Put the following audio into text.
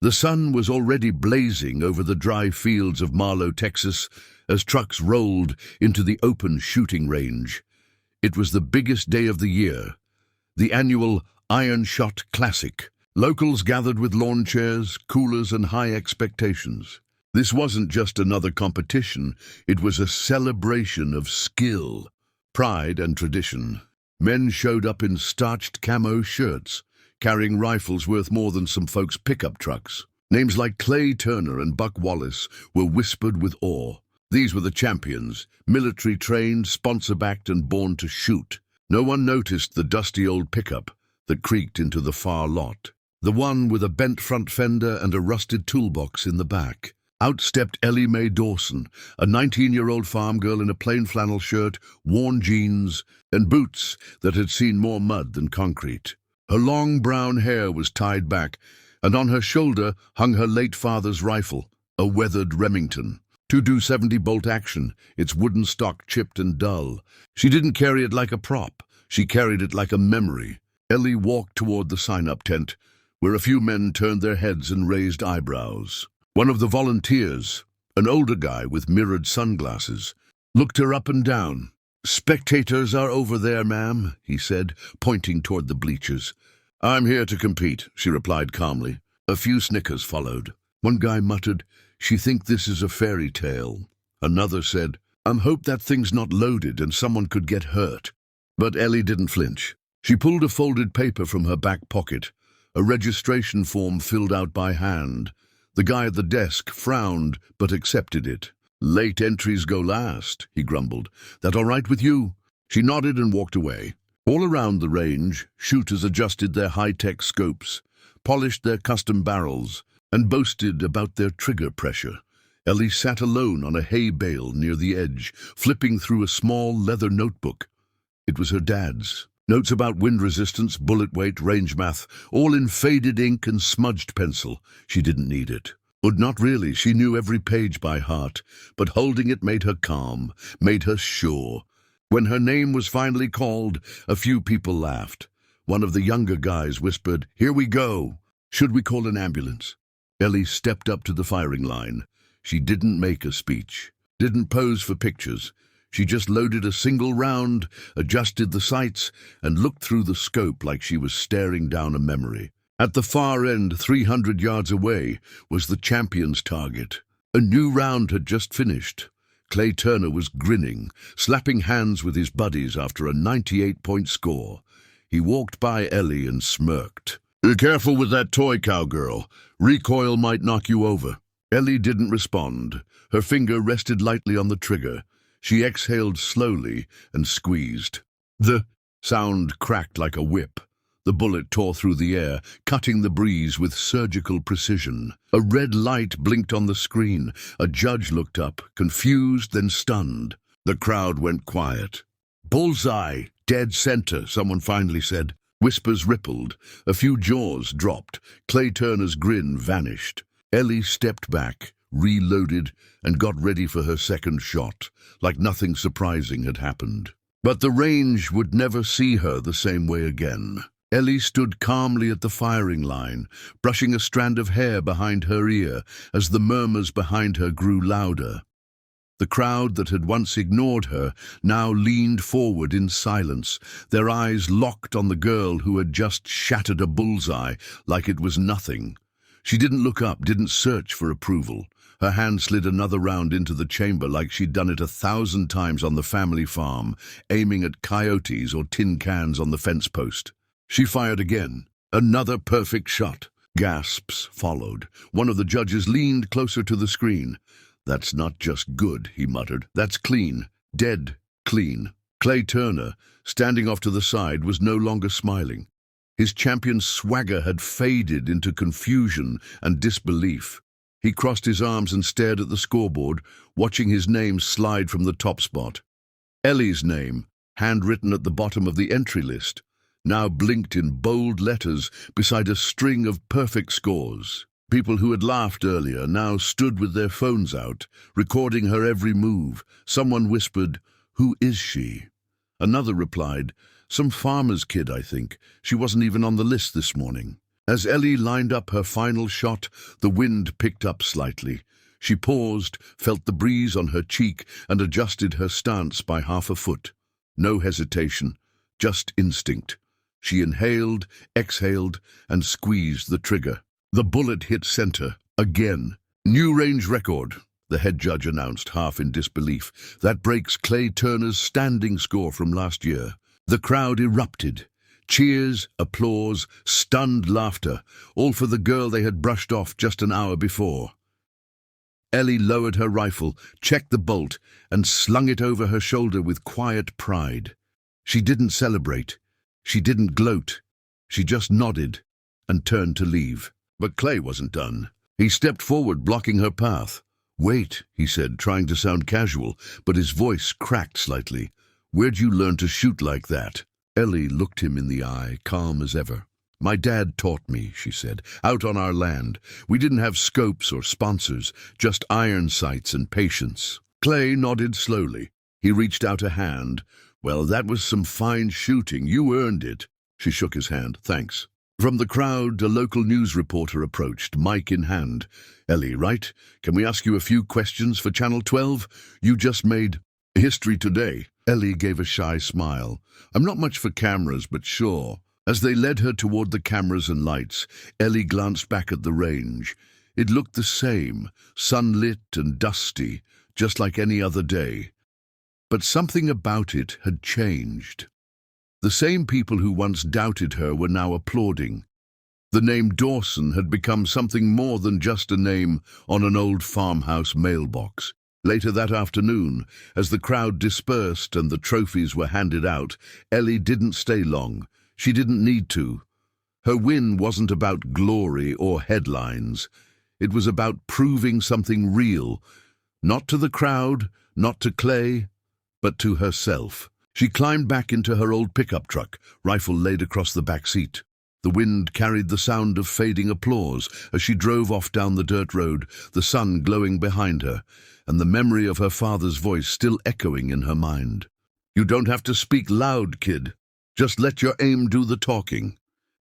The sun was already blazing over the dry fields of Marlow, Texas, as trucks rolled into the open shooting range. It was the biggest day of the year, the annual Iron Shot Classic. Locals gathered with lawn chairs, coolers, and high expectations. This wasn't just another competition, it was a celebration of skill, pride, and tradition. Men showed up in starched camo shirts, carrying rifles worth more than some folks' pickup trucks. Names like Clay Turner and Buck Wallace were whispered with awe. These were the champions, military-trained, sponsor-backed, and born to shoot. No one noticed the dusty old pickup that creaked into the far lot. The one with a bent front fender and a rusted toolbox in the back. Out stepped Ellie Mae Dawson, a 19-year-old farm girl in a plain flannel shirt, worn jeans, and boots that had seen more mud than concrete. Her long brown hair was tied back, and on her shoulder hung her late father's rifle, a weathered Remington. 2.70 bolt action, its wooden stock chipped and dull. She didn't carry it like a prop, she carried it like a memory. Ellie walked toward the sign-up tent, where a few men turned their heads and raised eyebrows. One of the volunteers, an older guy with mirrored sunglasses, looked her up and down. "Spectators are over there, ma'am," he said, pointing toward the bleachers. "I'm here to compete," she replied calmly. A few snickers followed. One guy muttered, "She think this is a fairy tale." Another said, hope that thing's not loaded and someone could get hurt." But Ellie didn't flinch. She pulled a folded paper from her back pocket, a registration form filled out by hand. The guy at the desk frowned, but accepted it. "Late entries go last," he grumbled. "That all right with you?" She nodded and walked away. All around the range, shooters adjusted their high-tech scopes, polished their custom barrels, and boasted about their trigger pressure. Ellie sat alone on a hay bale near the edge, flipping through a small leather notebook. It was her dad's. Notes about wind resistance, bullet weight, range math, all in faded ink and smudged pencil. She didn't need it. But not really, she knew every page by heart, but holding it made her calm, made her sure. When her name was finally called, a few people laughed. One of the younger guys whispered, "Here we go. Should we call an ambulance?" Ellie stepped up to the firing line. She didn't make a speech, didn't pose for pictures. She just loaded a single round, adjusted the sights, and looked through the scope like she was staring down a memory. At the far end, 300 yards away, was the champion's target. A new round had just finished. Clay Turner was grinning, slapping hands with his buddies after a 98-point score. He walked by Ellie and smirked. "Be careful with that toy, cowgirl. Recoil might knock you over." Ellie didn't respond. Her finger rested lightly on the trigger. She exhaled slowly and squeezed. The sound cracked like a whip. The bullet tore through the air, cutting the breeze with surgical precision. A red light blinked on the screen. A judge looked up, confused then stunned. The crowd went quiet. "Bullseye, dead center," someone finally said. Whispers rippled. A few jaws dropped. Clay Turner's grin vanished. Ellie stepped back, reloaded, and got ready for her second shot, like nothing surprising had happened. But the range would never see her the same way again. Ellie stood calmly at the firing line, brushing a strand of hair behind her ear as the murmurs behind her grew louder. The crowd that had once ignored her now leaned forward in silence, their eyes locked on the girl who had just shattered a bullseye like it was nothing. She didn't look up, didn't search for approval. Her hand slid another round into the chamber like she'd done it 1,000 times on the family farm, aiming at coyotes or tin cans on the fence post. She fired again. Another perfect shot. Gasps followed. One of the judges leaned closer to the screen. "That's not just good," he muttered. "That's clean. Dead clean." Clay Turner, standing off to the side, was no longer smiling. His champion's swagger had faded into confusion and disbelief. He crossed his arms and stared at the scoreboard, watching his name slide from the top spot. Ellie's name, handwritten at the bottom of the entry list, now blinked in bold letters beside a string of perfect scores. People who had laughed earlier now stood with their phones out, recording her every move. Someone whispered, "Who is she?" Another replied, "Some farmer's kid, I think. She wasn't even on the list this morning." As Ellie lined up her final shot, the wind picked up slightly. She paused, felt the breeze on her cheek, and adjusted her stance by half a foot. No hesitation, just instinct. She inhaled, exhaled, and squeezed the trigger. The bullet hit center, again. "New range record," the head judge announced, half in disbelief. "That breaks Clay Turner's standing score from last year." The crowd erupted. Cheers, applause, stunned laughter, all for the girl they had brushed off just an hour before. Ellie lowered her rifle, checked the bolt, and slung it over her shoulder with quiet pride. She didn't celebrate. She didn't gloat. She just nodded and turned to leave. But Clay wasn't done. He stepped forward, blocking her path. "Wait," he said, trying to sound casual, but his voice cracked slightly. "Where'd you learn to shoot like that?" Ellie looked him in the eye, calm as ever. "My dad taught me," she said, "out on our land. We didn't have scopes or sponsors, just iron sights and patience." Clay nodded slowly. He reached out a hand. "Well, that was some fine shooting. You earned it." She shook his hand. "Thanks." From the crowd, a local news reporter approached, mic in hand. "Ellie, right? Can we ask you a few questions for Channel 12? You just made history today." Ellie gave a shy smile. "I'm not much for cameras, but sure." As they led her toward the cameras and lights, Ellie glanced back at the range. It looked the same, sunlit and dusty, just like any other day. But something about it had changed. The same people who once doubted her were now applauding. The name Dawson had become something more than just a name on an old farmhouse mailbox. Later that afternoon, as the crowd dispersed and the trophies were handed out, Ellie didn't stay long. She didn't need to. Her win wasn't about glory or headlines. It was about proving something real, not to the crowd, not to Clay, but to herself. She climbed back into her old pickup truck, rifle laid across the back seat. The wind carried the sound of fading applause as she drove off down the dirt road, the sun glowing behind her, and the memory of her father's voice still echoing in her mind. "You don't have to speak loud, kid. Just let your aim do the talking."